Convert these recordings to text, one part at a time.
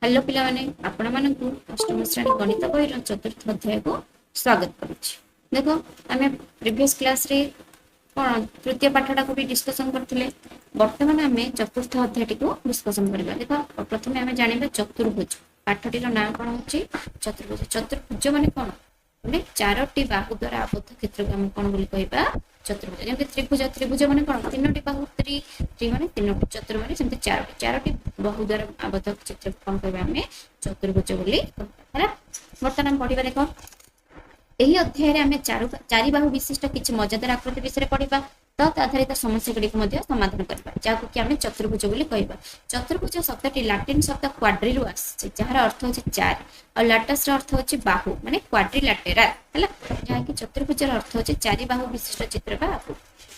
Hello पिला माने आपण मानकु अष्टम श्रेणी गणित बही चतुर्थ अध्याय को स्वागत करुछि। देखो आमे प्रीवियस क्लास रे कोन तृतीय पाठटा को भी डिस्कशन करथिले। वर्तमान आमे चतुर्थ अध्याय को डिस्कशन करबा। देखो प्रथमे आमे जानिबा चतुर्भुज पाठटीर नाम कोन होछि चतुर्भुज। चतुर्भुज माने कोन माने चारोटी बाहु द्वारा आबद्ध क्षेत्र को हम कोन बोली कहबा चतुर्भुज। जेमति त्रिभुज त्रिभुज माने कोन तीनोटी बाहु त्रि माने तीनोटी चतुर माने सेमति चारोटी चारोटी बाहु द्वारा आबद्ध क्षेत्र को कोन कहबा हमें चतुर्भुज बोली कहबा। वर्तमान पढिबा देखो एही अध्याय रे हमें चारि बाहु विशिष्ट किछि मजेदार आकृति विषय पढिबा तो आधारित समस्या गुडी को मध्ये समाधान करबा जाको कि हमें चतुर्भुज बोली कहबा। चतुर्भुज शब्दटी लैटिन शब्द क्वाड्री रु आछि जहार अर्थ होछि चार और लैटस रो अर्थ होछि बाहु माने क्वाड्रिलैटेरल हला जहा कि चतुर्भुज रो अर्थ होछि चारि बाहु विशिष्ट चित्र बा आकु।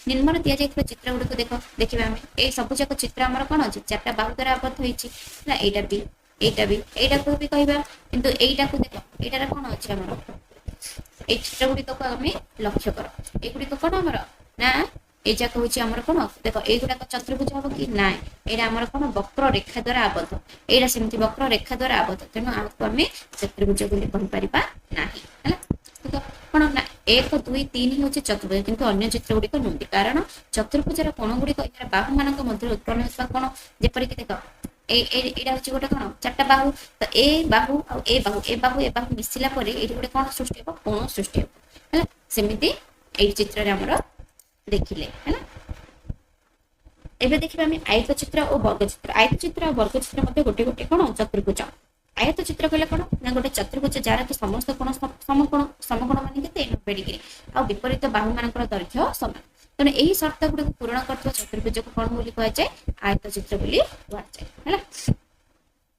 निम्न दिया जायथिबा चित्र गुडी को देखो देखिबा हमें ए सब जाक चित्र हमर कोन अछि चारटा बाहु द्वारा आबद्ध होइछि ना एटा भी एटा को भी कहबा किंतु एटा को देखो एटा रे कोन अछि हमर ए चित्र गुडी को हमें लक्ष्य करो ए गुडी को कोन हमर ना ए जाक होछि हमर कोन देखो ए गुडा को चतुर्भुज हबो कि ना एटा हमर कोन वक्र रेखा द्वारा आबद्ध एटा सेमति वक्र रेखा द्वारा आबद्ध तेनो आको हमें चतुर्भुज बोली कहि परिबा नाही हला देखो कोन ना 1 2 3 होछि चतुर्भुज किंतु अन्य चित्र गुडी को नोंदी कारण चतुर्भुज रा कोन गुडी को एरा बाहु मानक मध्ये उत्पन्न होता कोन जेपरि कि देखो एटा होछि गोटे कोन चारटा बाहु तो ए बाहु आ ए बाहु मिसिला परे एठी गोटे कोन सृष्टि हो कोन सृष्टि हो हला सेमिति ए चित्र रे हमर देखिले हैना। एबे देखिबा हम आयत चित्र और वर्ग चित्र। आयत चित्र और वर्ग चित्र मध्ये गोटे गोटे कोन चतुर्भुज। आयत चित्र कहले कोन ना गोटे चतुर्भुज जार कि समस्त कोन समकोण माने केते 90 डिग्री आ विपरीत बाहु मानकर दैर्घ्य समान तने एही शर्त गुडी पूर्ण करथवा चतुर्भुज को कोन बोली कहै छै आयत चित्र बोली कहै छै हैला।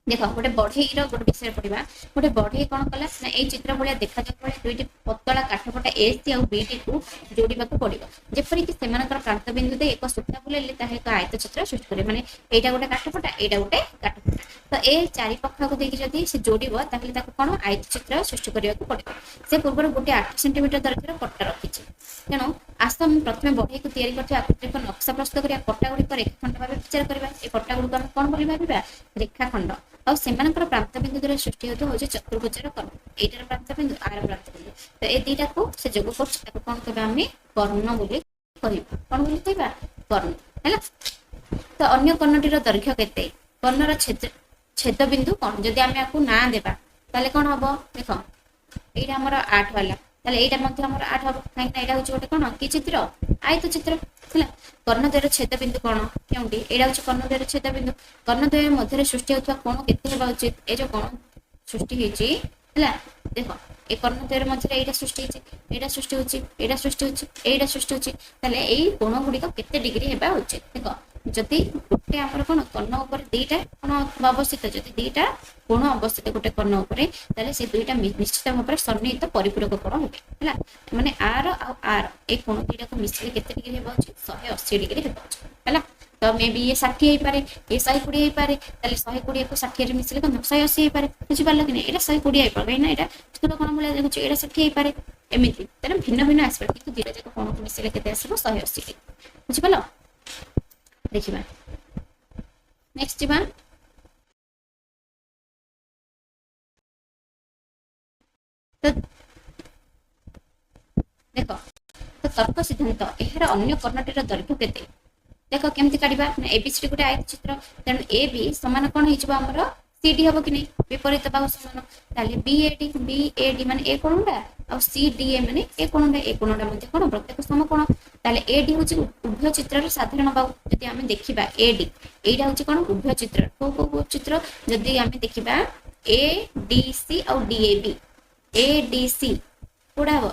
देखो गोटे बढ़ई रो गोटे विषय पढिबा गोटे बढ़ई कोन कला ना ए चित्र भलिया देखा जाय पळे दुईटी पतला काठपटा एसी और बीटी को जोड़ीबा को पड़िबो जेपरि कि सेमानकर प्रांत बिंदु दे एक सूता बुलेले ताहे एक आयत चित्र सृष्टि करे माने एटा गोटे काठपटा एटा गोटे काठपटा तो ए चारि पक्ष को देखि जदी से जोड़िबो ताकि ताको कोन आयत चित्र सृष्टि करिया को पड़िबो। से पूर्व गोटे 8 सेंटीमीटर दैर्घ्यर पट्टा रखिछि तेनो आसम प्रथमे बढ़ई को तयारी करथि आकृति को नक्शा प्रस्तुत करिया पट्टा गुडी को रेखाखंड भाबे विचार करबा। ए पट्टा गुडी को हम कोन बोली भाबिबा रेखाखंड और सेमानकर प्रांत बिंदु द्वारा सृष्टि होतो होजे चतुर्भुजर कर्ण एटार प्रांत बिंदु आर प्रांत बिंदु तो ए दीटा को से जोग करछ ताको कोन कहबा हमें कर्ण बोली कहिबा कोन बोली कहबा कर्ण हैला। तो अन्य कर्णटीर दैर्घ्य केते कर्णर छेद बिंदु कोन जदी हमें आकु ना देबा ताले कोन हबो देखो एटा हमर 8 वाला ताले एटा मध्ये हमर 8 हबो काहे ना एटा होछ गोटे कोन की चित्र आयत चित्र हैला। कर्णद्वयर छेद बिंदु कोन केउंटी एटा होछ कर्णद्वयर छेद बिंदु कर्णद्वय मध्ये सृष्टि होतवा कोन केते हेबा उचित ए जो कोन सृष्टि हेची हैला। देखो ए कर्णद्वयर मध्ये एटा सृष्टि हेची एटा सृष्टि होची एटा सृष्टि होची एटा सृष्टि होची ताले एई कोन गुडी को केते डिग्री हेबा उचित देखो जति गोटे हमर कोन कर्ण ऊपर दुईटा कोन अवस्थित जति दुईटा कोन अवस्थित गोटे कर्ण ऊपर ताले से दुईटा निश्चित भाव में सन्निहित परिपूरक कोण हेबे हैला माने आर आ आर ए कोन दुईटा को मिसिले केते डिग्री हेबा उचित 180 डिग्री हेबा उचित हैला। तो मे बी ये 60 हे पारे ये 120 हे पारे ताले 120 को 60 रे मिसिले कोन 180 हे पारे बुझि पारल कि नै एटा 120 हे पारे ना एटा स्थूल कोन बोले देखो एटा 60 हे पारे एमिति ताले भिन्न भिन्न आस्पेक्ट किंतु दुईटा जाक कोन को मिसिले केते आसीबो 180 डिग्री बुझि पालो देखिबा। नेक्स्ट जीवा तो देखो तो तर्क सिद्धांत एहर अन्य कर्णटीर दैर्घ्य केते देखो केमति काढिबा ना एबीसी गोटे आयत चित्र तेन ए बी समान कोन हिजबो हमर सीडी हबो कि नै विपरीत बाहु समान ताले बीएडी माने ए कोणडा और सीडीए माने ए कोणडा मध्ये कोन प्रत्येक समकोण ताले एडी होची उभय चित्र रे साधारण बाहु जदि हमें देखिबा एडी एडा होची कोन उभय चित्र को चित्र जदि हमें देखिबा एडीसी और डीएबी एडीसी कोडा हो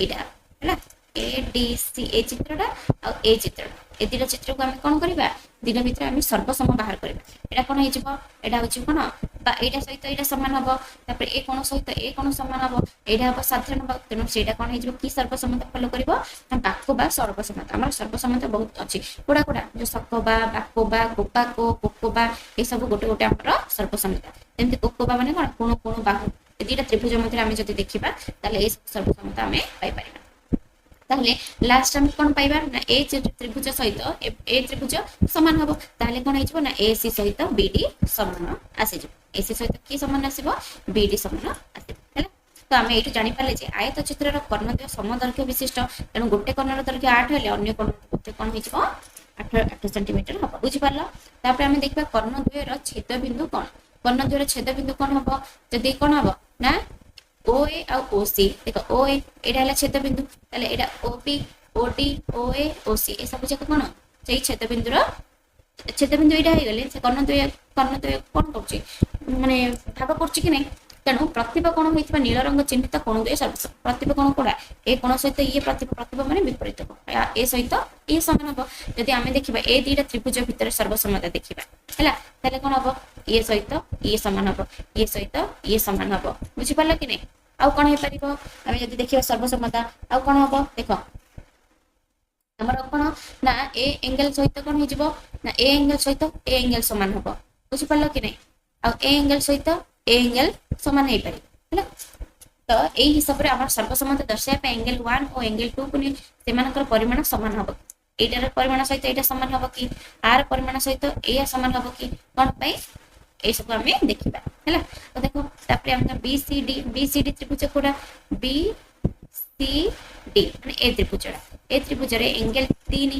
एडा हैला एडीसी ए चित्रटा और ए चित्रटा ए दिटा चित्र को हम कोन करबा दिन भीतर हम सर्वसम बाहर करबा एटा कोन हे जिवो एटा होची कोन बा एटा सहित एटा समान हबो तापर ए कोन सहित ए कोन समान हबो एटा हबो साधारण बा तेनो सेटा कोन हे जिवो की सर्वसमता फॉलो करबो हम बाक्को बा सर्वसमता हमर सर्वसमता बहुत अछि कोडा जो सकबा बाक्को बा कोपा को कोकोबा ए सब गोटे गोटे हमर सर्वसमता तेमति कोकोबा माने कोन कोन बाहु ए दिटा त्रिभुज मध्ये हम जति देखिबा ताले ए सर्वसमता हमें पाई परिबा। ताहले लास्ट हम कोन पाइबा ना ए त्रिभुज सहित ए त्रिभुज समान हबो ताहले कोन हेजबो ना एसी सहित बीडी समान आसी जबो एसी सहित की समान आसीबो बीडी समान आसीबो हैला तो आमे एटु जानि पाले जे आयत चित्रर कर्णद्वय समदैर्घ्य विशिष्ट तेणु गोटे कर्णर दैर्घ्य 8 हेले अन्य कर्ण मध्ये कोन हेजबो 8 सेंटीमीटर हबो बुझि पारला तापर आमे देखबा कर्णद्वयर छेद बिंदु कोन कर्णद्वयर छेद बिंदु कोन हबो जदी कोन हबो ना OA और OC देखो OA एटा हला छेद बिंदु ताले एटा OB OD OA OC ए सब जक कोन सेही छेद बिंदुर छेद बिंदु एटा हे गले से कर्णद्वय कोन करछि माने भाग करछि कि नै तेणु प्रतिभा कोण होइथिबा नील रंग चिन्हित कोणद्वय सर्वसम प्रतिभा कोण कोडा ए कोण सहित ये प्रतिभा माने विपरीत कोण ए सहित ए समान हबो जदि आमे देखिबा ए दीटा त्रिभुज भितर सर्वसमता देखिबा हैला ताले कोण हबो ए सहित ए समान हबो ए सहित ए समान हबो बुझि पाला कि नै आउ कोण हे परिबो आमे जदि देखिबा सर्वसमता आउ कोण हबो देखो हमर कोण ना ए एंगल सहित कोण हो जिवो ना ए एंगल सहित ए एंगल समान हबो बुझि पाला कि नै आउ ए एंगल सहित ए एंगल समान हे पारे हैला तो एई हिसाब रे हमर सर्वसम्मत दर्शाय पे एंगल 1 और एंगल 2 को सेमानकर परिमाण समान हबो एटार परिमाण सहित एटा समान हबो कि आर परिमाण सहित ए समान हबो कि कोन पई ए सब हमें देखिबा हैला तो देखो तापर हम बीसीडी त्रिभुज कोडा बीसीडी माने ए त्रिभुज रे एंगल 3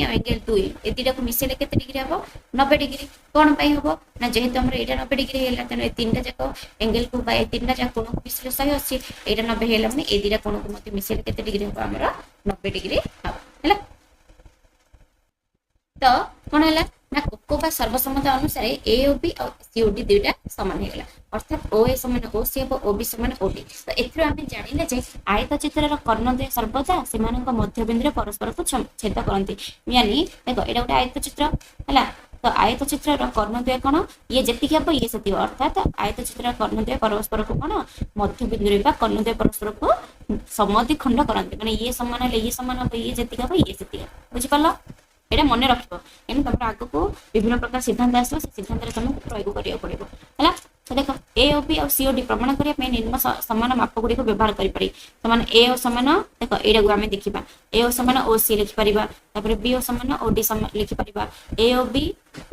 और एंगल 2 ए दिटा को मिसेले केते डिग्री हबो 90 डिग्री कोन पई हबो ना जेहेतु हमर एटा 90 डिग्री हैला तने ए तीनटा जाको एंगल को बाय तीनटा जाको कोन को मिसेले 180 एटा 90 हैला माने ए दिटा कोन को मते मिसेले केते डिग्री हबो हमर 90 डिग्री हबो हैला तो कोन हैला ना कोकोबा सर्वसम्मत अनुसार ए ओ बी और सी ओ डी दुटा समान हे गला अर्थात ओ ए समान ओ सी और ओ बी समान ओ डी तो एथरो हम जानिले जे आयत चित्रर कर्णद्वय सर्वदा सेमानक मध्य बिंदु रे परस्पर को छेद करंती यानी देखो एटा गोटे आयत चित्र हला तो आयत चित्रर कर्णद्वय कोन ये जेति के ये सेति अर्थात आयत चित्रर कर्णद्वय परस्पर को कोन मध्य बिंदु रे बा कर्णद्वय परस्पर को समद्वि खंड करंती माने ये समान है ये समान हो ये जेति के ये सेति बुझि पालो एटा मने रखिबो एनु तपर आगो को विभिन्न प्रकार सिद्धांत आसो से सिद्धांत रे तुमको प्रयोग करियो पड़िबो हला तो देखो ए ओ बी और सी ओ डी प्रमाण करिया पे निम्न समान माप गुडी को व्यवहार करि परि समान ए ओ समान देखो एडा को हमें देखिबा ए ओ समान ओ सी लिखि परिबा तापर बी ओ समान ओ डी समान लिखि परिबा ए ओ बी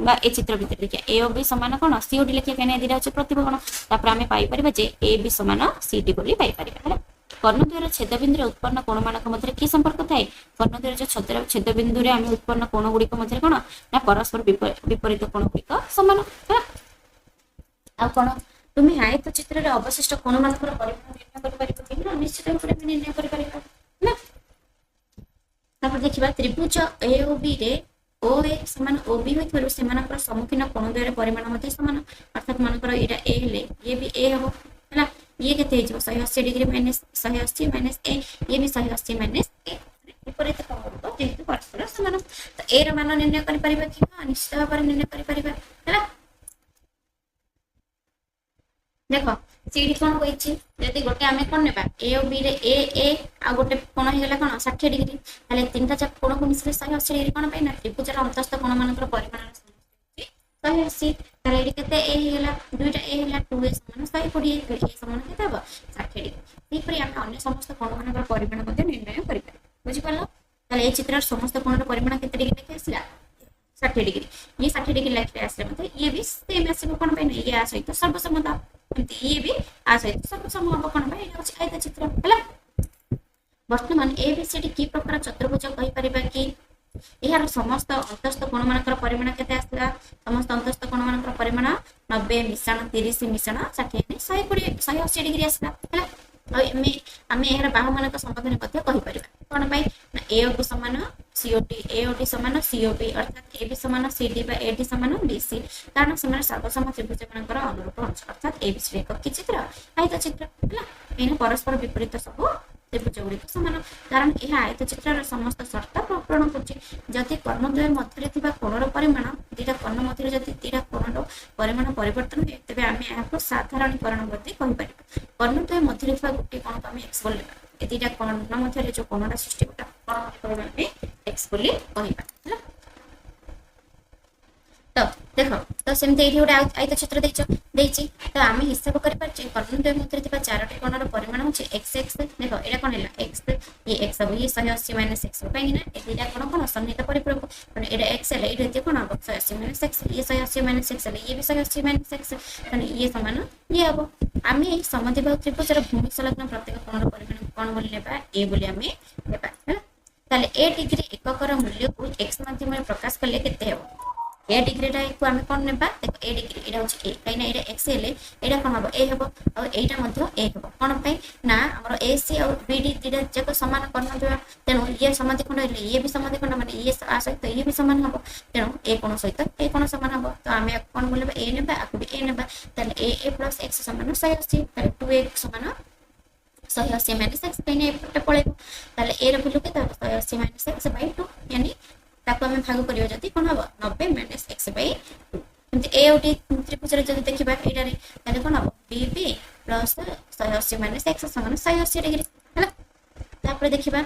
बा ए चित्र भीतर देखिया ए ओ बी समान कोन सी ओ डी लिखिया केने दिरा छ प्रतिभा कोन तापर हमें पाई परिबा जे ए बी समान सी डी बोली पाई परिबा हला कर्णद्वयर छेद बिंदु उत्पन्न कोण मानक मध्य की संपर्क थाए कर्णद्वयर जो छेद बिंदु रे आमे उत्पन्न कोण गुडी को मध्य कोन ना परस्पर विपरीत कोण गुडी को समान आ कोन तुम आयत चित्र रे अवशिष्ट कोण मानक परिमाण निर्णय कर परिबो कि ना निश्चित रूप रे निर्णय कर परिबो ना तापर देखिबा त्रिभुज ए ओ बी रे ओ ए समान ओ बी होइथरो सेमानकर सम्मुखीन कोणद्वयर परिमाण मध्य समान अर्थात मानकर एटा ए हेले ये भी ए हो हैला ये केते हिजो 180 डिग्री माइनस 180 माइनस ए ये भी 180 माइनस ए विपरीत कोण को जेतु परस्पर समान तो ए र मान निर्णय करि परिबा कि हां निश्चित भाव निर्णय करि परिबा हैला देखो सीडी कोन होइछि यदि गोटे आमे कोन नेबा ए और बी रे ए आ गोटे कोन हे गेला कोन 60 डिग्री ताले तीनटा जक कोन को मिसले 180 डिग्री कोन पाइना त्रिभुजर अंतस्थ कोन मानकर परिमाण 180 ताले एडी केते ए हेला दुईटा ए हेला 2a समान 120 ए समान केते हबो 60 डिग्री एही परि हम अन्य समस्त कोन मानकर परिमाण मध्ये निर्णय करि पारे बुझि पालो ताले ए चित्रर समस्त कोनर परिमाण केते डिग्री लेखे आसिला 60 डिग्री ये 60 डिग्री लेखे आसले मतलब ये भी सेम आसीबो कोन पाइना ये आ सहित सर्वसम्मत ये भी आ सहित सर्वसम्मत कोन पाइ एटा अछि आयत चित्र हला वर्तमान ए बी सी डी की प्रकार चतुर्भुज कहि परिबा कि यार समस्त अंतस्थ कोण मानकर परिमाण केते आसला समस्त अंतस्थ कोण मानकर परिमाण 90 मिश्रण 30 मिश्रण 60 120 180 डिग्री आसला हला आमे यार बाहु मानक संबंधन मध्ये कहि परिबा कोन पाई ना ए ओ समान सी ओ डी समान सी ओ बी अर्थात ए बी समान सी डी बा ए डी समान बी सी कारण समान सर्वसम त्रिभुज मानकर अनुरूप अंश अर्थात ए बी सी एक चित्र आयत चित्र हला एने परस्पर विपरीत सब त्रिभुज गुडी समान कारण यह आयत चित्रर समस्त शर्त पूर्ण करछि जति कर्णद्वय मध्य थिबा कोणर परिमाण दिटा कर्ण मध्य जति दिटा कोणर परिमाण परिवर्तन हे तबे आमे याको साधारणीकरण मध्ये कहि परिबा कर्णद्वय मध्य थिबा गुटी कोण तो आमे x बोलबा ए दिटा कर्ण मध्य जो कोणरा सृष्टि होता कोण परिमाण में x बोली कहिबा तो देख तो सेमती ये गोटे आयत चित्र देछि तो आम हिसाब कर कर्णद्वय मध्य चारोटी कोणर परिमाण होची एक्स एक्स देख एटा कोन हैला एक्स ये एक्स हम ये 180 माइनस एक्स कहीं ना ए दुटा कोन कोन सन्निहित परिपूरक माने एटा एक्स हैला एटा कोन हम 180 माइनस एक्स ये 180 माइनस एक्स हैला ये भी 180 माइनस एक्स माने ये समान ये हबो आम ये समद्विबाहु त्रिभुजर भूमि संलग्न प्रत्येक कोणर परिमाण कोन बोली लेबा ए बोली आम लेबा है ताले ए डिग्री एककर मूल्य को एक्स माध्यम प्रकाश कले केते हेबो ए डिग्रीटा को आम कौन नेबा देखो ए डिग्री एटा होची ए कहीं ना एटा एक्स हेले एटा कोन हबो ए हबो और एटा मध्ये ए हबो कोन पई ना हमर एसी और बीडी दिडा जक समान कर्ण देबा तेनु ये समद्विखंड हेले ये भी समद्विखंड माने ये आ सहित ये भी समान हबो तेनु ए कोन सहित ए कोन समान हबो तो आमे कोन बोलबा ए नेबा आकु भी ए नेबा ताले ए प्लस एक्स समान 180 ताले 2x समान 180 माइनस एक्स कहीं एपटे पळेबो ताले ए र वैल्यू केते 180 माइनस एक्स बाय 2 यानी ताको हम भाग करियो जति कोन हबो 90 माइनस x बाय 2 एमति ए ओटी त्रिभुज रे जति देखिबा एटा रे ताले कोन हबो bb प्लस 180 माइनस x समान 180 डिग्री हला तापर देखिबा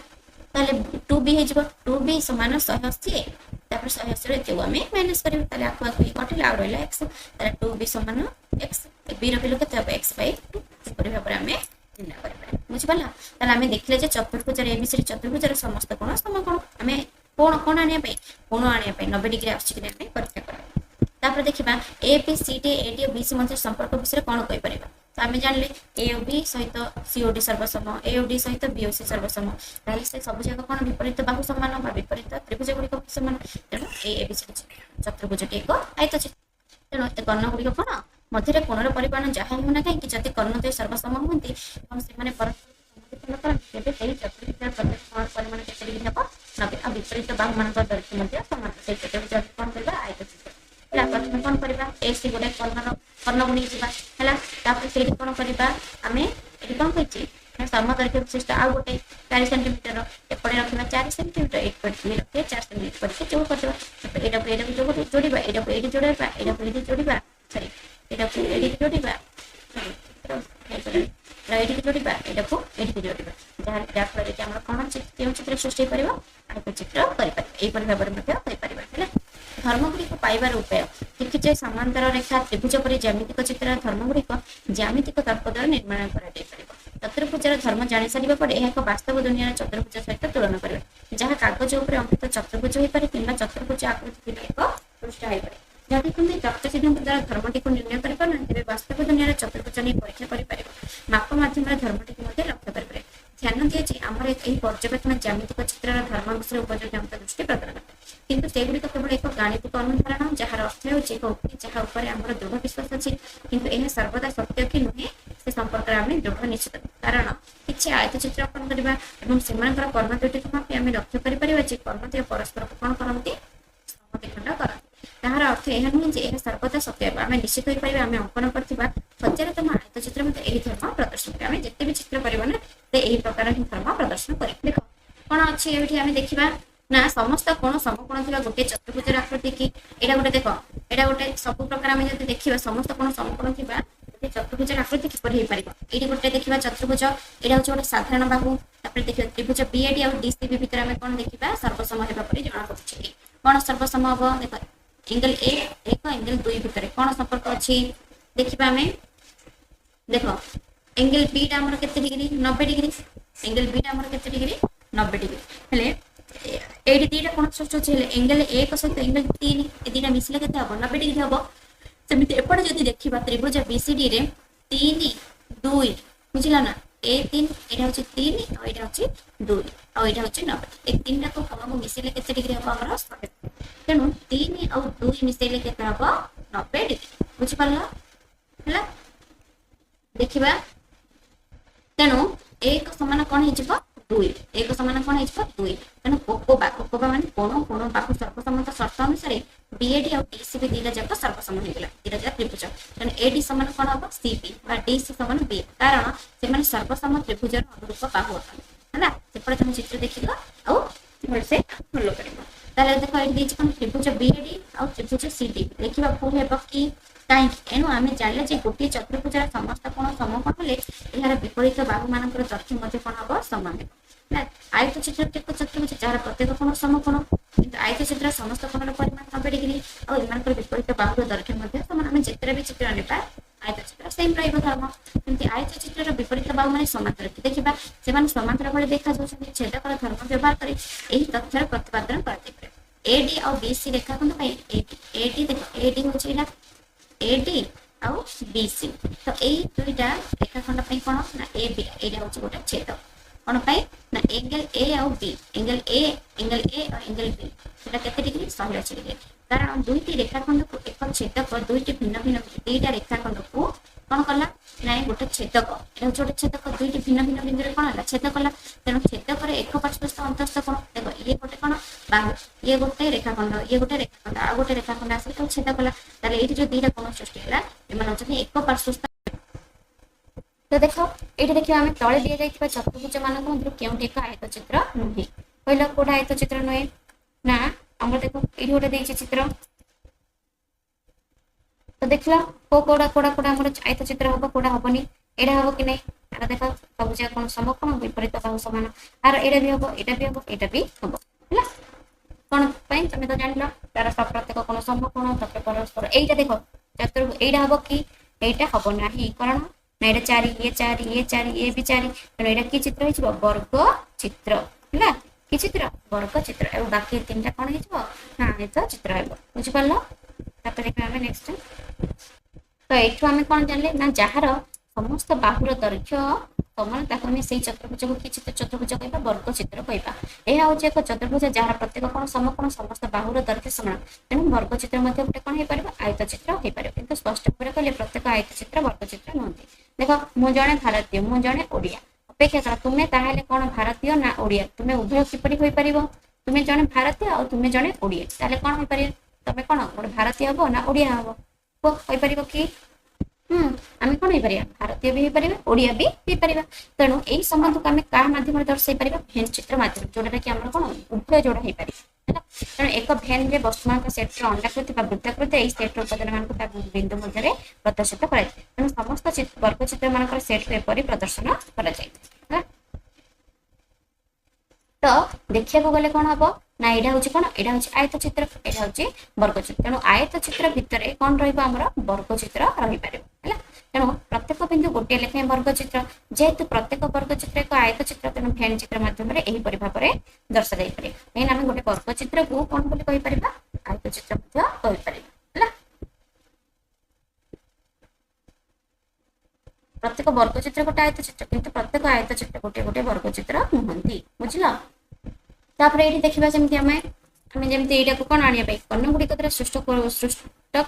ताले 2b हे जबो 2b समान 180 तापर 180 रे जेउ हम माइनस करियो ताले आको आको कटिला आ रहला x ताले 2b समान x b रो वैल्यू केते हबो x बाय 2 पर भाबरे हम चिन्ह करबा बुझि पाला ताले हम देखले जे चतुर्भुज रे एबीसी चतुर्भुज रे समस्त कोण समकोण हम कोण कोण आनिया पे कोण आनिया पे 90 डिग्री आछि कि नै परीक्षा कर तापर देखिबा A B C D A D और बी सी मध्ये संपर्क विषय कोन कहि परिबा तो हम जानले ए ओ बी सहित सी ओ डी सर्वसम ए ओ डी सहित बी ओ सी सर्वसम ताले से सब जगह कोन विपरीत बाहु समान बा विपरीत त्रिभुज गुडी को समान तेनो ए बी सी चतुर्भुज एको आयत अछि तेनो ए कर्ण गुडी को कोन मध्यरे कोणर परिमाण जहा होना काहे कि जति कर्णद्वय सर्वसम होंती हम से माने परस्पर तेबे सेही चतुर्भुज प्रत्येक कोण परिमाण केते डिग्री हबो 90 आ विपरीत बाहु मान दर्शक मध्ये समान से चतुर्भुज कोन करबा आयत चित्र हला प्रथम कोन करबा ए सी गोटे कर्ण गुणी जिबा हला तापर से कोन करबा हमें एटी कोन कहिछि समदर्शक विशिष्ट आ गोटे 4 सेंटीमीटर एपडे रखना 4 सेंटीमीटर 8.3 रखे 4 सेंटीमीटर पर जो करबा एटा जो जोड़ीबा एटा एडी जोड़ीबा एटा एडी जोड़ीबा सॉरी एटा एडी जोड़ीबा राइट जोड़ीबा एटा को एडी जोड़ीबा जहा फल रे हमर कोन चित्र सृष्टि करबा आयत चित्र करि पार एई पर भाबर मध्ये करि पारिबा हैला धर्मगुडी को पाइबार उपाय देखिजे समांतर रेखा त्रिभुज पर ज्यामितिक चित्र धर्मगुडी को ज्यामितिक तर्क द्वारा निर्माण करा जाय परिबा चतुर्भुजर धर्म जानि सारिबा पर एक वास्तव दुनिया चतुर्भुज सहित तुलना करबा जहा कागज ऊपर अंकित चतुर्भुज होई पारे किंबा चतुर्भुज आकृति एक पृष्ठ होई पारे जदि तुम तर्क सिद्धांत द्वारा धर्मटी को निर्णय कर पार तेरे वास्तव दुनिया चतुर्भुज नहीं परीक्षा करि पारिबा माप माध्यम धर्मटी को मध्ये लक्ष्य करि पारे ध्यान दिए जे हमर एही पर्यवेक्षण ज्यामितिक चित्रर धर्म विषय उपयोगी हम दृष्टि प्रदान करते किंतु सेगुडी तो केवल एक गाणितिक अनुधारण जहार अर्थ होछि एक उक्ति जहा ऊपर हमर दृढ़ विश्वास अछि किंतु एहे सर्वदा सत्य कि नुहे से संपर्क रे हम दृढ़ निश्चित कारण किछि आयत चित्र अपन करबा एवं सेमानकर कर्ण दुटी को मापि हम लक्ष्य करि परिबा जे कर्ण ते परस्पर को कोन करंती समद्विखंड करंती ताहार अर्थ एहा नुहे जे एहा सर्वदा सत्य हम निश्चित होई परिबा हम अंकन करथिबा हजारतम आयत चित्र मध्ये एही धर्म प्रदर्शन करे हम जते भी चित्र परिबा ना ते एही प्रकार ही धर्म प्रदर्शन करे देखो कोन अछि एठी हम देखिबा ना समस्त कोण समकोण थिबा गोटे चतुर्भुज आकृति की एटा गोटे देखो एटा गोटे सब प्रकार हम जते देखिबा समस्त कोण समकोण थिबा गोटे चतुर्भुज आकृति किपर हे परिबा एठी गोटे देखिबा चतुर्भुज एटा होछ गोटे साधारण बाहु तापर देखिबा त्रिभुज बीएडी और डीसीबी भीतर हम कोन देखिबा सर्वसम हेबा परि जणा पड़छि कोन सर्वसम हबो देखो एंगल ए एक एंगल 2 भीतर कोन संपर्क अछि देखिबा हमें देखो एंगल बी टा हमर केते डिग्री 90 डिग्री एंगल बी टा हमर केते डिग्री 90 डिग्री हेले एडी दीटा कोन सृष्टि छै हेले एंगल 1 सहित एंगल 3 ए दीटा मिसले केते हबो 90 डिग्री हबो सेमिति एपड जदि देखिबा त्रिभुज बीसीडी रे 3 2 बुझिला ना ए 3 एटा होछि 3 और एटा होछि 2 और एटा होछि 90 ए तीनटा को कोन को मिसले केते डिग्री हबो हमर 100 तेनु 3 और 2 मिसले केते हबो 90 डिग्री बुझि पाला हला देखिबा तेनु एक समान कोन हे जिवो 2 एक समान कोन हे जिवो 2 तेनु कोकोबा माने कोन बाहु सर्वसम्मत शर्त अनुसार बीएडी और डीसीबी दीटा जक सर्वसम हे गेला दीटा जक त्रिभुज तेनु एडी समान कोन हबो सीबी बा डीसी समान बी कारण से माने सर्वसम त्रिभुजर अनुरूप बाहु होता हला सेपरे तुम चित्र देखिलो आ भल से फॉलो करिवो ताले देखो एडी दिछ कोन त्रिभुज बीएडी और त्रिभुज सीडी देखिबा फुल हेबो की काई एनु आमे जानले जे गोटी चतुर्भुजर समस्त कोण समकोण हेले एहार विपरीत बाहु मानकर दर्घ्य मध्ये कोन हबो समान ना आयत चित्र एक चतुर्भुज जार प्रत्येक कोण समकोण किंतु आयत चित्र समस्त कोणर परिमाण 90 डिग्री और एमानकर विपरीत बाहुर दैर्घ्य मध्ये समान हम जेतरे भी चित्र नेबा आयत चित्र सेम रहइबो धर्म किंतु आयत चित्र विपरीत बाहु माने समांतर देखिबा से माने समांतर भले देखा जाउछन छेदकर धर्म व्यवहार करी एही तथ्यर प्रतिपादन करते एडी और बीसी रेखाखंड पे एडी देखो एडी होची ना एडी और बीसी तो एही दुईटा रेखाखंड पे कोन ना ए बी एडी होची गोटे छेद कोन पे ना एंगल ए और बी एंगल ए और एंगल बी सेटा केते डिग्री 180 डिग्री कारण दुईटी रेखाखंड को एक छेदक दुईटी भिन्न भिन्न दुईटा रेखाखंड को कोन कला ना गोटे छेदक एटा गोटे छेदक दुईटी भिन्न भिन्न बिंदु रे कोन हला छेद कला तेनो छेदक रे एक पार्श्वस्थ अंतस्थ कोन देखो ये गोटे कोन ये गोटे रेखाखंड आ गोटे रेखाखंड आसे तो छेद कला ताले एठी जो दीटा कोन सृष्टि हला एमान होचनी एक पार्श्वस्थ तो देखो एठी देखियो हमें तळे दिया जाइतिबा चतुर्भुज मानक मध्य केउटी एक आयत चित्र नुहे पहिला कोडा आयत चित्र नुहे ना हमर देखो एठी गोटे देइछि चित्र तो देखला कोडा हमर आयत चित्र होबो कोडा होबनी एडा होबो कि नै आर देखो सबुज कोन समकोण विपरीत बाहु समान आर एडा भी होबो एटा भी होबो हला कोन पई तमे तो जानिलो तार सब प्रत्येक कोन समकोण तके परस्पर एटा देखो चतुर्भुज एडा होबो कि एटा होबो नाही कारण ना एटा 4 ये भी 4 तने एटा की चित्र हिजबो वर्ग चित्र हला की चित्र वर्ग चित्र ए बाकी तीनटा कोन हिजबो ना एटा चित्र हेबो बुझि पालो तापर हम नेक्स्ट तो एठु हम कोन जानले ना जहार समस्त बाहुर दैर्घ्य समान ताको हम सेही चतुर्भुज को की चित्र चतुर्भुज कहबा वर्ग चित्र कहबा एहा होचे एक चतुर्भुज जहार प्रत्येक कोन समकोण समस्त बाहुर दैर्घ्य समान तेनु वर्ग चित्र मध्ये गोटे कोन हे परबा आयत चित्र हे परबा किंतु स्पष्ट करे कहले प्रत्येक आयत चित्र वर्ग चित्र नहंती देखो मु जणे भारतीय मु जणे ओडिया अपेक्षा कर तुमे ताहाले कोन भारतीय ना ओडिया तुमे उभय किपरि होई परिबो तुमे जणे भारतीय और तुमे जणे ओडिया ताले कोन होई परिबो तमे कोन गोटे भारतीय हबो ना ओडिया हबो को होई परिबो कि आमे कोन हे परिबा भारतीय भी हे परिबा ओडिया भी हे परिबा तेनु एही संबंध को आमे का माध्यम रे दर्शाई परिबा भेन चित्र माध्यम जोडा कि हमर कोन उभय जोडा हे परिबा तेनु एक भेन रे वस्तुमान का सेट रो अंडाकृति बा वृत्ताकृति एही सेट रो उपादान मान को ता बिंदु मध्य रे प्रदर्शित कराय तेनु समस्त चित्र वर्ग चित्र मान का सेट रे परि प्रदर्शन करा जाय तो देखिया को गले कोन हबो ना एडा होची कोन एडा होची आयत चित्र एडा होची वर्ग चित्र तेनु आयत चित्र भितरे कोन रहइबो हमर वर्ग चित्र रहि पारिबो हला तेनु प्रत्येक बिंदु गोटे लेखे वर्ग चित्र जेहेतु प्रत्येक वर्ग चित्र एक आयत चित्र तेनु फेन चित्र माध्यम रे एही परि भाबरे दर्शा जाय पारे एना हम गोटे वर्ग चित्र को कोन बोली कहि परिबा आयत चित्र मध्ये कहि परिबा हला प्रत्येक वर्ग चित्र गोटे आयत चित्र किंतु प्रत्येक आयत चित्र गोटे वर्ग चित्र नहंती बुझिला तापर एठी देखिबा जेमति हमें जेमति एटा को कोन आनिया पई कर्ण गुडी कतरा सृष्ट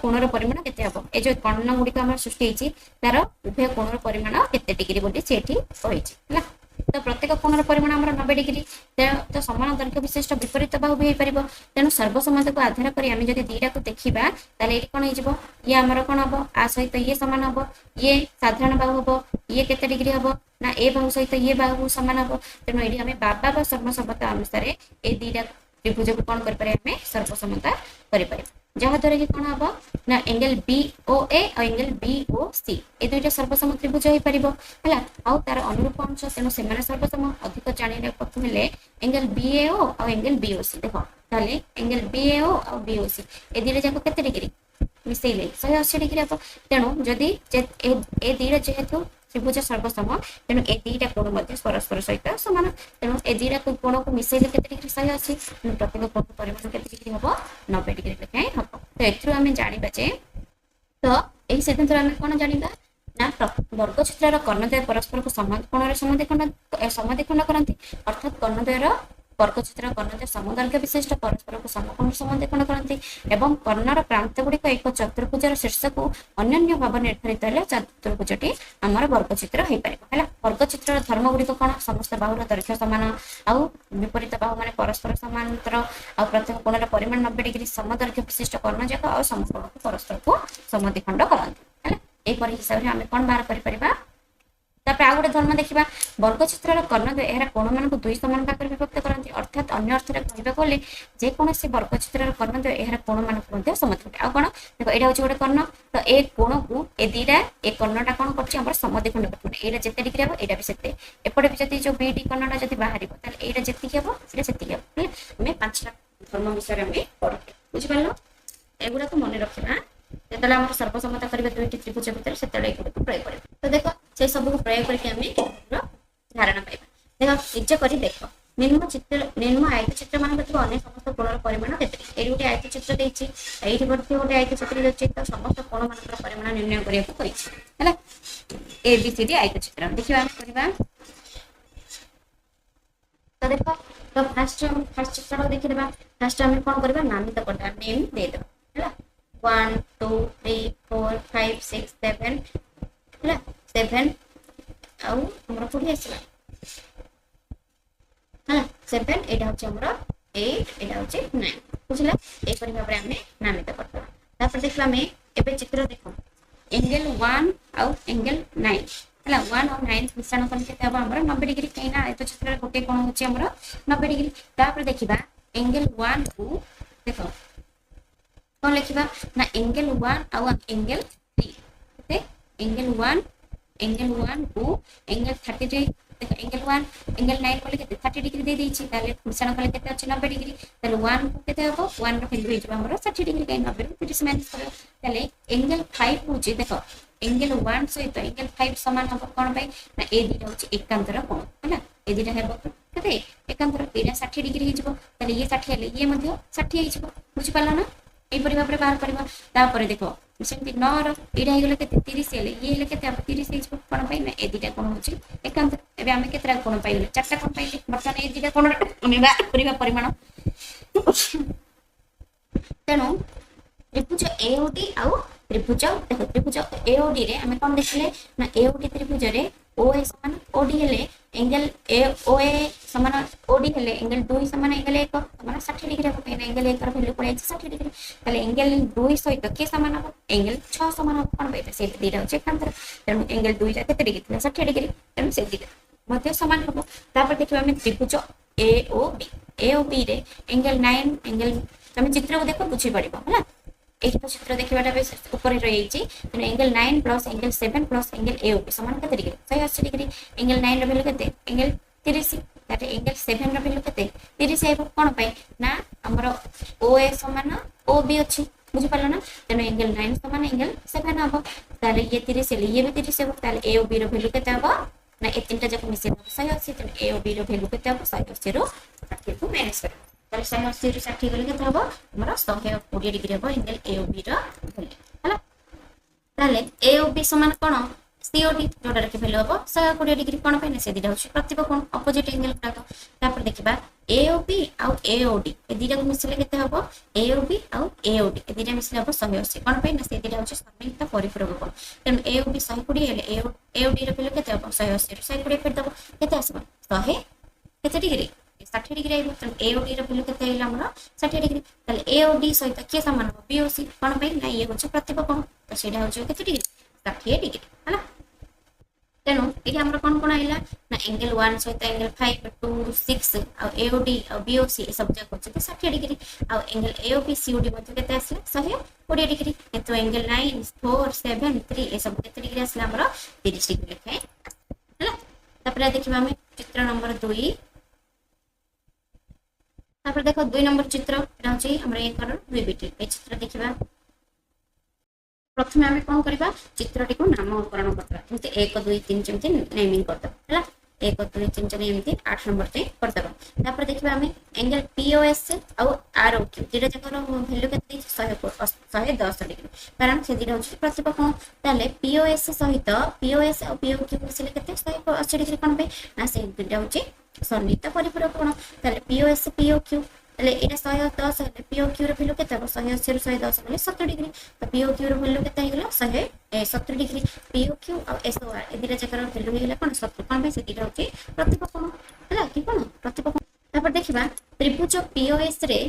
कोणर परिमाण केते हबो ए जो कर्ण गुडी का हमर सृष्टि हेची तार उभय कोणर परिमाण केते डिग्री बोली सेठी कहिची हला तो प्रत्येक कोणर परिमाण हमर 90 डिग्री तो समान दैर्घ्य विशिष्ट विपरीत बाहु भी हे परिबो तेनु सर्वसम्मत को आधार करी हम जदी दीटा को देखिबा ताले एठी कोन हेजिबो ये हमर कोन हबो आ सहित ये समान हबो ये साधारण बाहु हबो ये केते डिग्री हबो ना ए बाहु सहित ये बाहु समान हबो तेनु एठी हम बाबा बा सर्वसम्मत अनुसार ए दीटा त्रिभुज को कोन कर पारे हमें सर्वसम्मत करि पारे जहाँ द्वारा कि कोन हबो ना एंगल BOA और एंगल BOC ए दुईटा सर्वसम त्रिभुज होई परिबो हला आ तार अनुरूप अंश तेनो सेमाने सर्वसम अधिक जानिले पक्ष हेले एंगल BAO और एंगल BOC देखो ताले एंगल BAO और BOC ए दिले जाको केते डिग्री मिसेइले 180 डिग्री हबो तेनो जदी ए दिले जेहेतु त्रिभुज सर्वसम तेनो ए दीटा कोण मध्ये परस्पर सहित समान तेनो ए दीटा कोण को मिसेइले केते डिग्री 180 प्रत्येक कोण परिमाण केते डिग्री हबो 90 डिग्री लेखाय हबो तो एथरो हमें जानिबा जे तो एही सिद्धांत हमें कोन जानिबा ना वर्ग चित्र रो कर्णद्वय परस्पर को समान कोण रे समद्विखंड करंती अर्थात कर्णद्वय रो वर्ग चित्र कर्णद्वय समदैर्घ्य विशिष्ट परस्पर को समकोण समद्विखंड करंती एवं कर्णर प्रांत गुडी को एक चतुर्भुजर शीर्ष को अन्योन्य भाव निर्धारित हेले चतुर्भुजटी हमर वर्ग चित्र हे पारिबो हला वर्ग चित्र धर्म गुडी को कोन समस्त बाहुर दैर्घ्य समान आ विपरीत बाहु माने परस्पर समांतर आ प्रत्येक कोणर परिमाण 90 डिग्री समदैर्घ्य विशिष्ट कर्ण जाक आ समकोण को परस्पर को समद्विखंड करंती हला ए परि हिसाब रे हम कोन बाहर करि परिबा तापर आ गोटे धर्म देखिबा वर्गचित्रर कर्णद्वय एहरा कोणमानकु दुई समान भागरे विभक्त करନ୍ତି अर्थात अन्य अर्थरे कहबाको गले जे कोनोसी वर्गचित्रर कर्णद्वय एहरा कोणमानकु मध्ये समद्विखंड आ कोन देखो एटा होची गोटे कर्ण तो ए कोणकु ए दीटा ए कर्णटा कोन करछि हमर समद्विखंड करछि एटा जेते डिग्री हबो एटा भी सेते एपटे भी जति जो बीडी कर्णटा जति बाहरिबो ताले एटा जेति हबो सेटा सेति हबो हमें पांचटा धर्म विषय में पढे बुझि पालो एगुडा को मन रखिबा जेतले हमर सर्वसम्मता करिबे दुईटी त्रिभुज भितर सेतले एगुडा को प्रयोग करिबे तो देखो से सब को प्रयोग करके हमें धारणा पाइबा देखो निज करी देखो निम्न आयत चित्र मान ଥିବା अन्य समस्त कोणर परिमाण केते एई गोटे आयत चित्र देछि एइठी बर्ती गोटे आयत चित्र देछि तो समस्त कोण मानकर परिमाण निर्णय करिया को कहिछि हैला ए बी सी डी आयत चित्र देखिबा करबा तो देखो तो फर्स्ट चित्र देखि देबा फर्स्ट हम कोन करबा नामित करबा नेम दे देबा हैला 1 2 3 4 5 6 7 हैला 7 आउ हमरा कोठी आसीला हाँ 7 एटा होची हमरा 8 एटा होची 9 बुझला ए परि भाबरे हमें नामित करबा तापर देखला में एबे चित्र देखो एंगल 1 आउ एंगल 9 हला 1 और 9 मिश्रण करके केते हबा हमरा 90 डिग्री कहिना ए तो चित्र गोटे कोण होची हमरा 90 डिग्री तापर देखिबा एंगल 1 को देखो कोन लिखिबा ना एंगल 1 आउ एंगल 3 ते एंगल 1 को एंगल 30 देखो एंगल 1 एंगल 9 को केते 30 डिग्री दे देछि ताले मिश्रण कले केते अछि 90 डिग्री ताले 1 को केते हबो 1 रो वैल्यू हिजबा हमरो 60 डिग्री कहीं 90 रो 30 माइनस करो ताले एंगल 5 होछि देखो एंगल 1 सहित एंगल 5 समान हबो कोन भाई ना ए दिटा होछि एकांतर कोण हैना ए दिटा हेबो केते एकांतर एटा 60 डिग्री हिजबो ताले ये 60 हेले ये मध्ये 60 हिजबो बुझि पाला ना ए परि भाबरे बाहर करबा तापर देखो सेमति 9 रो एटा हे गेले केते 30 हेले ये हेले केते 30 हिजबो कोन भाई ना ए दिटा कोण होछि एकांतर एबे हमें केतरा कोण पाइले चारटा कोण पाइले बर्तमान ए दिटा कोण हमें बाहर करबा परिमाण तेनो त्रिभुज एओडी आउ त्रिभुज देखो त्रिभुज एओडी रे हमें कोन देखले ना एओडी त्रिभुज रे ओए समान ओडी हेले एंगल ए ओए समान ओडी हेले एंगल 2 समान एंगल 1 समान 60 डिग्री हो पेन एंगल 1 रो वैल्यू पड़े 60 डिग्री ताले एंगल 2 सहित के समान हो एंगल 6 समान हो कोन बेटा से दिटा होचे एकांतर तेनु एंगल 2 रा केते डिग्री 60 डिग्री तेनु से दिटा मध्य समान हो तापर देखिबा हम त्रिभुज एओबी रे एंगल 9 एंगल हम चित्र को देखो बुझी पड़िबो हला एक तो चित्र देखिबाटा बेस ऊपर रही छि angle 9 plus angle 7 plus angle AOB समान केते डिग्री 180 डिग्री एंगल 9 रो वैल्यू केते एंगल 30 ताते एंगल 7 रो वैल्यू केते 30 आइबो कोन पाई ना हमरो ओए समान ओबी अछि बुझि पालो ना तेनो एंगल 9 समान एंगल 7 हबो ताले ये 30 ले ये भी 30 हबो ताले एओबी रो वैल्यू केते हबो ना ए तीनटा जक मिसे 180 तेनो एओबी रो वैल्यू केते हबो 180 रो 60 को माइनस कर ताले 180 रो 60 गले केते हबो हमरो 120 डिग्री हबो एंगल एओबी रो वैल्यू हला ताले एओबी समान कोन सीओडी जोडा रखे वैल्यू हबो 120 डिग्री कोन पे से दिटा होछि प्रतिप कोण अपोजिट एंगल गुडाको तापर देखिबा एओबी आउ एओडी ए दिटा को मिसले केते हबो एओबी आउ एओडी ए दिटा मिसले हबो 180 कोन पे से दिटा होछि समीकता परिपूरक कोण तेन एओबी 120 हेले एओडी रो वैल्यू केते हबो 180 रो 120 फेर दबो केते आसबो 100 केते डिग्री 60 डिग्री आइबो तेन एओडी रो वैल्यू केते आइला हमरो 60 डिग्री ताले एओडी सहित के समान हबो बीओसी कोन पे ना ये होछि प्रतिप कोण तो सेडा होछि केते डिग्री 60 डिग्री हला तेनो एठी हमरा कोन कोन आइला ना एंगल 1 सहित एंगल 5 2 6 आ एओडी आ बीओसी ए सब जक होछि 60 डिग्री आ एंगल एओबी सीओडी मध्ये केते आसला 120 डिग्री तो एंगल 9 4 7 3 ए सब केते डिग्री आसला हमरा 30 डिग्री लिखे हला तापर देखिबा हम चित्र नंबर 2 तापर देखो 2 नंबर चित्र एटा होछि हमरा ए कर 2 बिट ए चित्र देखिबा प्रथम आमे कोन करबा चित्रटी को नामकरण करबा जते 1 2 3 जेमति नेमिंग करदब हला 1 2 3 जने एमति 8 नंबर ते करदब तापर देखिबा आमे एंगल पीओएस और आरओक्यू दिटा जकर वैल्यू केते 110 डिग्री कारण से दिटा होछि प्रतिप कोण ताले पीओएस सहित पीओएस और पीओक्यू मिसले केते 180 डिग्री कोण पे ना से दिटा होछि सन्निहित परिपूरक कोण ताले पीओएस पीओक्यू ले एटा 110 है पीओक्यू रो वैल्यू केते 180 रो 110 ले 70 डिग्री तो पीओक्यू रो वैल्यू केते हेला 70 डिग्री पीओक्यू और एसओआर ए दिटा जकर वैल्यू हेला कोन 70 कोन बे से दिटा होची प्रतिप कोण हला कि कोन प्रतिप कोण तापर देखिबा त्रिभुज पीओएस रे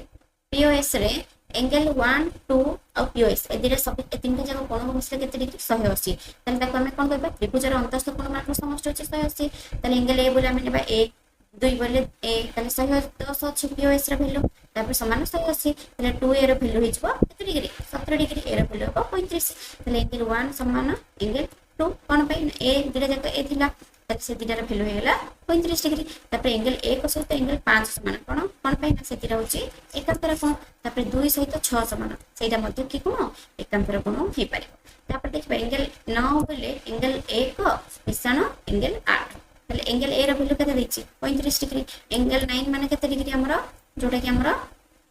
एंगल 1 2 और पीओएस ए दिरे सब ए तीनटा जगह कोण मिसले केते डिग्री 180 ताले ताको हम कोन करबा त्रिभुजर अंतस्थ कोण मात्र समष्टि होची 180 ताले एंगल ए बोले हम नेबा 1 2 बोले ए ताले 110 अछि पीओएस रा वैल्यू तापर समान 180 ताले 2 ए रा वैल्यू हिजबो केते डिग्री 17 डिग्री ए रा वैल्यू हो 35 ताले एंगल 1 समान एंगल 2 कोन पे ए दिरे जगह ए थिला ताले से दिरा रा वैल्यू हेला 35 डिग्री तापर एंगल 1 सहित एंगल 5 समान कोन कोन पे ना से दिरा होची एकांतर कोण तापर 2 सहित 6 समान सेटा मध्ये की कोण एकांतर कोण हे पारिबो तापर देखबा एंगल 9 बोले एंगल 1 मिश्रण एंगल 8 ताले एंगल ए रा वैल्यू केते देछि 35 डिग्री एंगल 9 माने केते डिग्री हमरो जोटा कि हमरो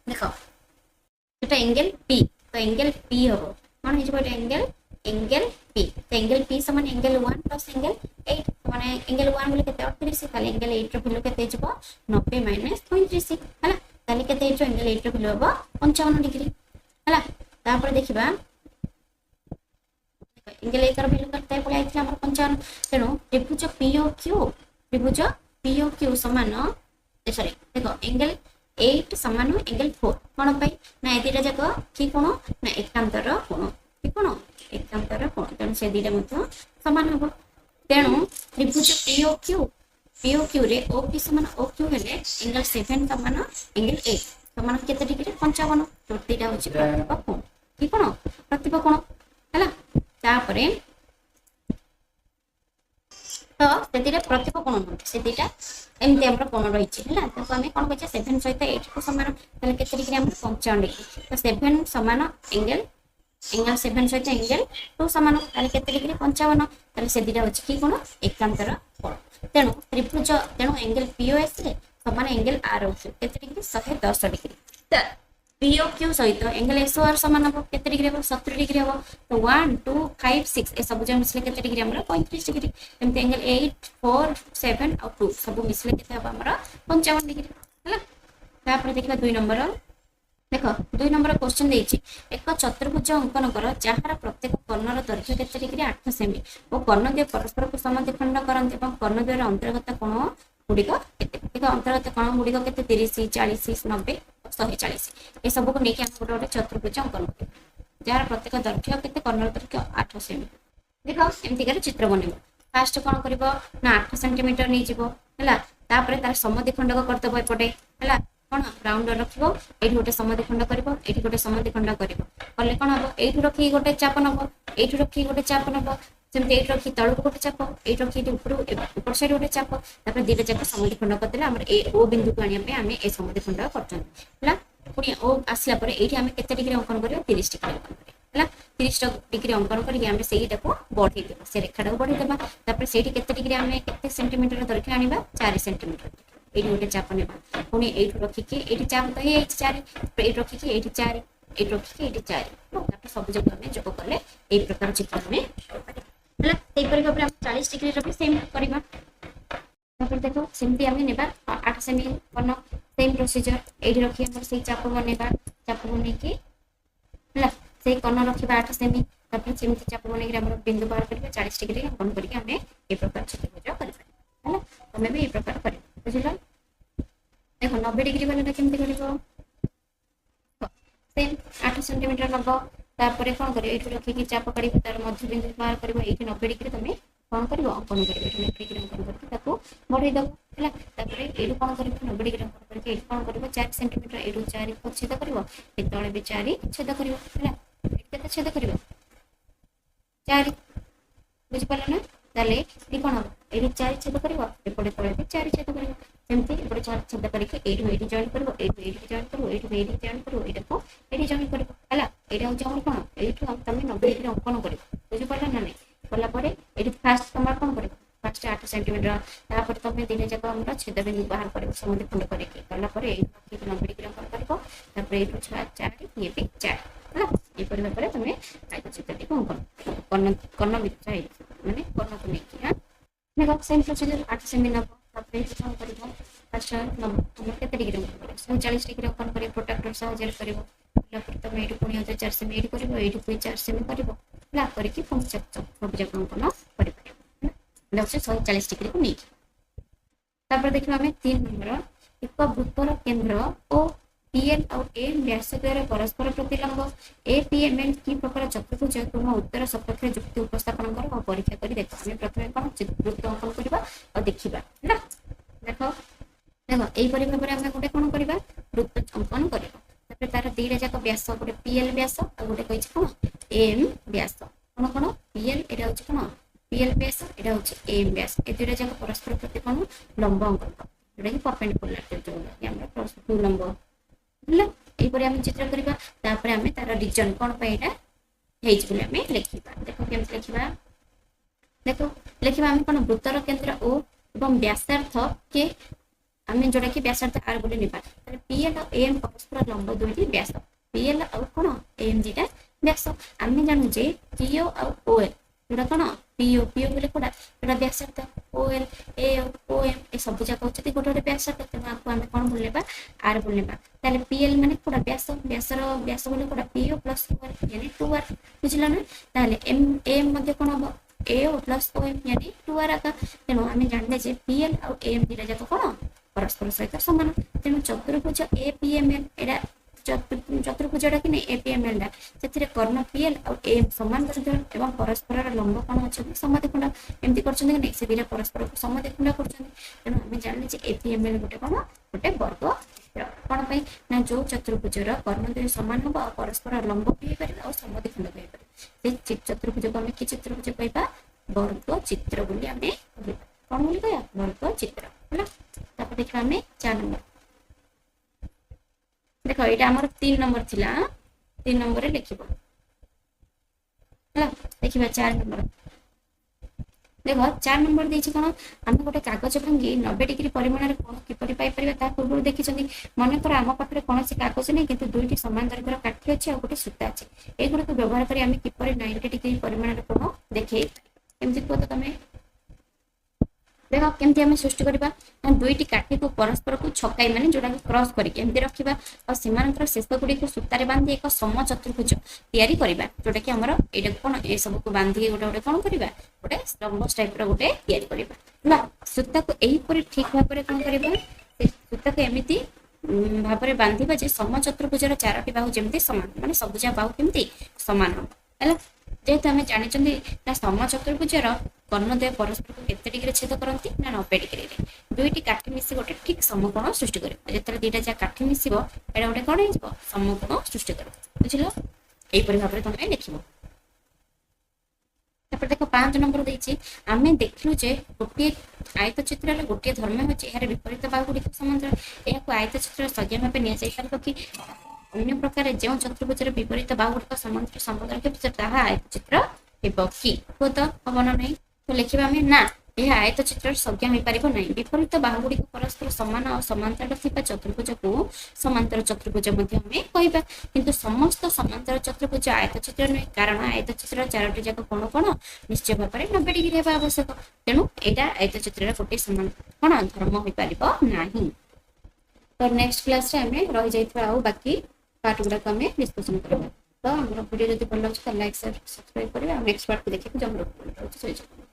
देखो एटा एंगल पी तो एंगल पी होबो कोन हिजबो एंगल एंगल पी तो एंगल पी समान एंगल 1 प्लस एंगल 8 माने एंगल 1 बोले केते 38 ताले एंगल 8 रो वैल्यू केते हिजबो 90 माइनस 35 हला ताले केते हिजबो एंगल 8 रो वैल्यू होबो 55 डिग्री हला तापर देखिबा एंगल 1 रो वैल्यू केते पळे आइथिला हमर 55 तेनो त्रिभुज पीओक्यू समान सॉरी देखो एंगल 8 समान एंगल 4 कोन पई ना ए दिटा जाको की कोन ना एकांतर कोन की कोन एकांतर कोन तेनो से दिटा मध्य समान हबो तेनो त्रिभुज पीओक्यू रे ओपी समान ओक्यू हेले एंगल 7 समान एंगल 8 समान केते डिग्री 55 तो दिटा होची प्रतिपक कोन की कोन प्रतिपक कोन हला तापरे तो सेतिरे प्रतिपक कोन होते सेतिटा एमती हमर कोन रहिछि हला तो हमें कोन कहछ 7 सहित 8 को समान तले केते डिग्री हम 55 डिग्री तो 7 समान एंगल 7 सहित एंगल 2 समान तले केते डिग्री 55 तले से दिटा होछि की कोन एकांतर कोन तेनो त्रिभुज तेनो एंगल पीओएस रे समान एंगल आर होछि केते डिग्री 110 डिग्री त पीओक्यू सहित एंगल एसओआर समान हो केते डिग्री हो 70 डिग्री हो तो 1 2 5 6 ए सब जम मिसले केते डिग्री हमरा 35 डिग्री एमते एंगल 8 4 7 और 2 सब मिसले केते हो हमरा 55 डिग्री हला तापर देखिबा 2 नंबर देखो 2 नंबर क्वेश्चन देछि एक चतुर्भुज अंकन कर जहार प्रत्येक कर्णर दैर्घ्य केते डिग्री 8 सेमी ओ कर्ण द्वय परस्पर को समद्विखंड करन्ते एवं कर्ण द्वयर अंतर्गत कोण गुडिक केते देखो अंतर्गत कोण गुडिक केते 30 40 90 140 ए सब को नेकी हम गोटे चतुर्भुज अंकन करिबा जार प्रत्येक दैर्घ्य केते कर्णर दैर्घ्य 8 सेमी देखो एमती कर चित्र बनेबो फास्ट कोन करबो ना 8 सेंटीमीटर नै जिवो हला तापरे तार समद्विखंड करतबो एपटे हला कोन राउंड रखिबो एठी गोटे समद्विखंड करबो एठी गोटे समद्विखंड करबो करले कोन हबो एठी रखि गोटे चाप नबो एठी रखि गोटे चाप नबो सेमते एठी रखि तळको गोटे चाप एठी रखि ऊपर साइड गोटे चाप तापर दिले जाक समद्विखंड करदेले हमर ए ओ बिंदु को आनिया पे हमें ए समद्विखंड करछन हला पुनी ओ आसला परे एठी हमें केते डिग्री अंकन करियो 30 डिग्री अंकन करियो हला 30 डिग्री अंकन करी हमें सेहीटा को बढ़ी देबा से रेखाटा को बढ़ी देबा तापर सेठी केते डिग्री हमें केते सेंटीमीटर दैर्घ्य आनिबा 4 सेंटीमीटर एठी गोटे चाप नेबा पुनी एठी रखि के एठी चाप तो हे 4 एठी रखि के एठी 4 एठी रखि के एठी 4 तापर सब जगह हमें जोग करले ए प्रकार चित्र हमें हला सेही परि भाबरे हम 40 डिग्री रो भी सेम करबा तापर देखो सेमती हमें नेबा 8 सेमी बनो सेम प्रोसीजर एठी रखि हम सेही चाप बनेबा चाप बने के हला सेही कोन रखिबा 8 सेमी तापर सेमती चाप बने के हम बिंदु बाहर करबा 40 डिग्री कोन करके हमें ए प्रकार चित्र करबा हला तमे भी ए प्रकार करबा बुझिलो देखो 90 डिग्री वाला केमती करबो सेम 8 सेंटीमीटर नबो तापर कोन करियो एठी रखि कि चाप करी तार मध्य बिंदु बाहर करबो एठी 90 डिग्री तमे कोन करबो अंकन करबो एठी 90 डिग्री अंकन करके ताको बढ़ाई दबो हला तापर एठी कोन करबो 90 डिग्री अंकन करके एठी कोन करबो 4 सेंटीमीटर एठी 4 को छेद करबो एतळे भी 4 छेद करबो हला एठी केते छेद करबो 4 बुझ पड़ला ना ताले एठी कोन हो एठी 4 छेद करबो एपडे तळे भी 4 छेद करबो सेमती एपडे 4 छेद करके एठी जॉइन करबो एठी जॉइन करबो एठी जॉइन करबो एटा को एठी जॉइन करबो हला एटा हो जाऊ कोन एठी तमे 90 डिग्री अंकन करबो बुझ पड़ला ना नै बोला परे एठी फास्ट तमा कोन करबो फास्ट 8 सेंटीमीटर तापर तमे दिने जक हमरा छेद बिंदु बाहर करबो समद्विखंड करके करला परे एठी 90 डिग्री अंकन करबो तापर एठी 4 ये भी 4 हला ए परिमा परे तमे आइको चित्र देखो अंकन कर्ण विचार माने कर्ण को नेकी हां देखो सेम प्रोसीजर 8 सेमी नबो तापर एठी कोन करबो फास्ट नबो तमे केते डिग्री अंकन करबो 40 डिग्री अंकन करे प्रोट्रैक्टर सहायता करबो होला पर तमे एठी पुनी 4 सेमी एठी करबो एठी पुनी 4 सेमी करबो ला करके पुनी चक सब जक अंकन करि परिबो लक्ष्य 140 डिग्री को नेकी तापर देखिबा हमें 3 नंबर एक वृत्तर केंद्र ओ PL ଆଉ AM ବ୍ୟାସ ଦ୍ୱାରା परस्पर प्रति लंब APML की प्रकार चतुर्भुज तुम उत्तर सपक्ष युक्ति उपस्थापन कर और परीक्षा करी देख हम प्रथमे कोन वृत्त अंकन करबा और देखिबा हैला देखो देखो एई परि भाबरे हम गोटे कोन करबा वृत्त अंकन करबा तापर तार दीटा जाक व्यास गोटे PL व्यास और गोटे कहिछ कोन AM Vyas cone cone PL Etah होछ cone PL Vyas Etah होछ AM व्यास ए दुटा जाक परस्पर प्रति कोन लंब अंकन जोटा कि परपेंडिकुलर जोटा हमरा परस्पर लंब ହେଲା ଏଇପରି ଆମେ ଚିତ୍ର କରିବା ତାପରେ ଆମେ ତାର ରିଜନ କଣ ପାଇଁ ଏଟା ହେଇଛି ବୋଲି ଆମେ ଲେଖିବା ଦେଖ କେମିତି ଲେଖିବା ଦେଖ ଲେଖିବା ଆମେ କଣ ବୃତ୍ତର କେନ୍ଦ୍ର O ଏବଂ ବ୍ୟାସାର୍ଥ କେ ଆମେ ଯୋଟା କି ବ୍ୟାସାର୍ଥ R ବୋଲି ନେବା ତାହେଲେ PL ଆଉ AM परस्पर ଲମ୍ବ ଦୁଇଟି ବ୍ୟାସ PL ଆଉ କଣ AM ଦିଟା ବ୍ୟାସ ଆମେ ଜାଣୁ ଯେ PO ଆଉ OL जोटा कौन PO PO बोले कोडा जोटा व्यासार्थ OL AO OM ए सब जाक होचती गोटे गोटे व्यासार्थ तेनु आपको हम कोन बोललेबा R बोललेबा ताले PL माने कोडा व्यास व्यासर व्यास बोले कोडा PO प्लस OL यानी 2R बुझिला ना ताले AM मध्ये कोन हो AO प्लस OM यानी 2R आका तेनु हम जानले जे PL और AM दिला जाक कोन परस्पर सहित समान तेनु चतुर्भुज APML एडा चतुर्भुजटा कि नहीं APML से कर्ण PL और AM समान एवं परस्पर लंब कौन अच्छे समद्विखंड एमती कर परस्पर को समद्विखंड कर हम जानले APML गोटे कौन गोटे वर्ग कौन ना जो चतुर्भुजर कर्ण दुई समान हम और परस्पर लंब भी और समद्विखंड भी चतुर्भुज को आम कि चतुर्भुज कहवा वर्ग चित्र बोली आम कौन बोली कह वर्ग चित्र है देखा आम 4 नंबर देखो ये आमर 3 नंबर थिला 3 नंबर रे लिखिबो देखिबा 4 नंबर देखो 4 नंबर देछि कोन हम गोटे कागज भांगी 90 डिग्री परिमाण रे कोन किपरि पाई परिबा ता पूर्व देखिछन्ती मन पर हम पाखरे कोनोसी कागज नै किंतु दुईटी समान दर्घ्यर काठी अछि आ गोटे सूता अछि एगुडा को व्यवहार करी हम किपरि 90 डिग्री परिमाण रे कोन देखै एमति को तमे देखो केमती आम सृष्टि करबा दुईटी काठी को परस्पर को छकाई माने जोडा क्रॉस करी केमती रखिबा और सीमांतर शेष गुडी को सूतारे बांधी एक सम चतुर्भुज तयारी करबा जोटा कि हमर एटा कोन ए सब को बांधी गोटे गोटे कोन करबा गोटे स्तंभ टाइप रो गोटे तयारी करबा ना सूता को एही परि ठीक भाबरे कोन करबा सूता को एमिति भाबरे बांधीबा जे सम चतुर्भुजर चारोटी बाहु जेमती समान माने सबुजा बाहु केमती समान हो हैला जेहेतु आम जानी ना सम चतुर्भुजर कर्णद्वय परस्पर को केते डिग्री छेद करती ना 90 डिग्री दुईटी काठी मिसी गोटे ठीक समकोण सृष्टि कर जो दुईटा जहाँ काठी मिसो एटा गोटे कौन हो समकोण सृष्टि कर बुझल यहीपरि भाव में तुम लिख देख 5 नंबर देछि आम देखलु जे गोटे आयत चित्र गोटे धर्म होचे यार विपरीत बाहुगुड़ी समांतर यह आयत चित्र संज्ञा भाव नि कि अन्य प्रकार जो चतुर्भुज विपरीत बाहुगुड़ी समांतर संबंध रखे ताहा आयत चित्र हेबो कि को तो हम नहीं तो लिखा आम ना यह आयत चित्र संज्ञा हो पार ना विपरीत बाहुगुड़ी परस्पर समान और समांतर चतुर्भुज को समांतर चतुर्भुज कहवा किंतु समस्त समांतर चतुर्भुज आयत चित्र नुहे कारण आयत चित्र चारोटी जाक कोण कोण निश्चय भाव में 90 डिग्री होगा आवश्यक तेणु यहाँ आयत चित्र गोटे समान कौन धर्म हो पार ना तो नेक्स्ट क्लास आम रही जाइए बाकी पार्ट गुड़ाक आम डिस्कसन करवा तो आम वीडियो जब भल लगे लाइक शेयर सब्सक्राइब करेंगे नेक्स्ट पार्ट को देखिए जब